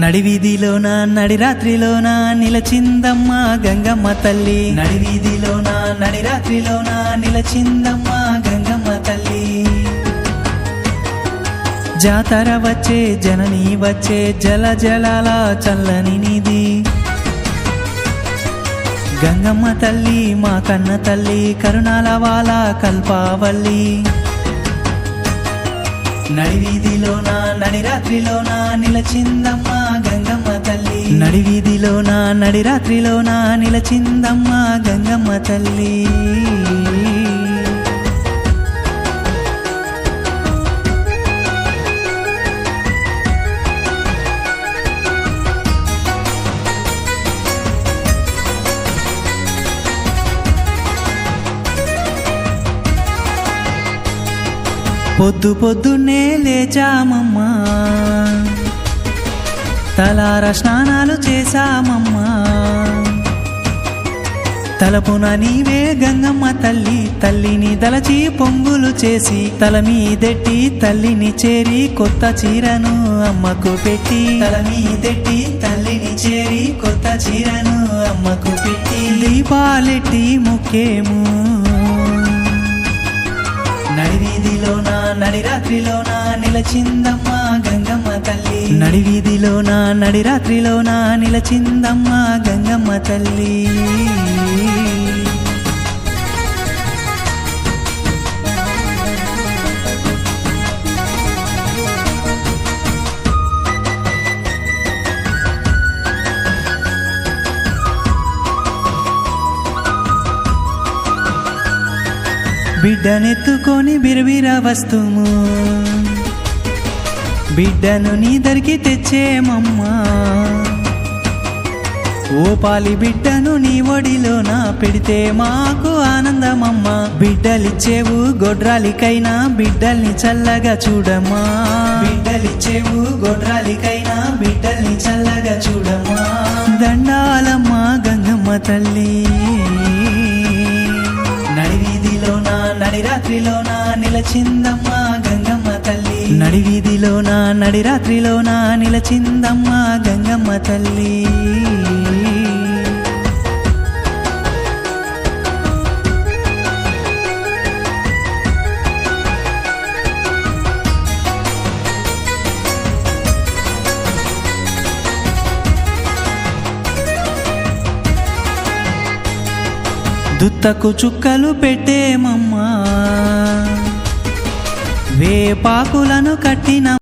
నడివీధిలోన నడి రాత్రిలోన నిలచిందమ్మ గంగమ్మ తల్లి. నడివీధిలోన నడి రాత్రిలోన నిలచిందమ్మ గంగమ్మ తల్లి. జాతర వచ్చే జనని వచ్చే జల జలాల చల్లని నిధి గంగమ్మ తల్లి మా కన్న తల్లి కరుణాల వాల కల్పావల్లి. నడివీధిలోన నడి రాత్రిలోన నిలచిందమ్మ గంగమ్మ తల్లి. నడివీధిలోన నడి రాత్రిలోన నిలచిందమ్మ గంగమ్మ తల్లి. పొద్దు పొద్దున్నే లేచామమ్మా తలార స్నానాలు చేశామమ్మా. తలపున నీవే గంగమ్మ తల్లి తల్లిని దలచి పొంగులు చేసి తల మీదెట్టి తల్లిని చేరి కొత్త చీరను అమ్మకు పెట్టి తల మీదెట్టి తల్లిని చేరి కొత్త చీరను అమ్మకు పెట్టి దీపాలెట్టి ముఖ్యము. నడివీధిలోన నడి రాత్రిలోన నిలచిందమ్మ గంగమ్మ తల్లి. నడివీధిలోన నడి రాత్రిలోన నిలచిందమ్మ గంగమ్మ తల్లి. బిడ్డనెత్తుకొని బిరబిర వస్తుము బిడ్డను నీ దరికి తెచ్చేమమ్మా. ఓ పాలి బిడ్డను నీ ఒడిలోన పెడితే మాకు ఆనందమమ్మ. బిడ్డలిచ్చేవు గొడ్రాలికైనా బిడ్డల్ని చల్లగా చూడమ్మా. బిడ్డలిచ్చేవు గొడ్రాలికైనా బిడ్డల్ని చల్లగా చూడమ్మా. దండాలమ్మ గంగమ్మ తల్లి. నడివీధిలోన నడి రాత్రిలోన నిలచిందమ్మ గంగమ్మ తల్లి. నడివీధిలోన నడి రాత్రిలోన నిలచిందమ్మ గంగమ్మ తల్లి. దుత్తకు చుక్కలు పెట్టేమమ్మా వేపాకులను కట్టిన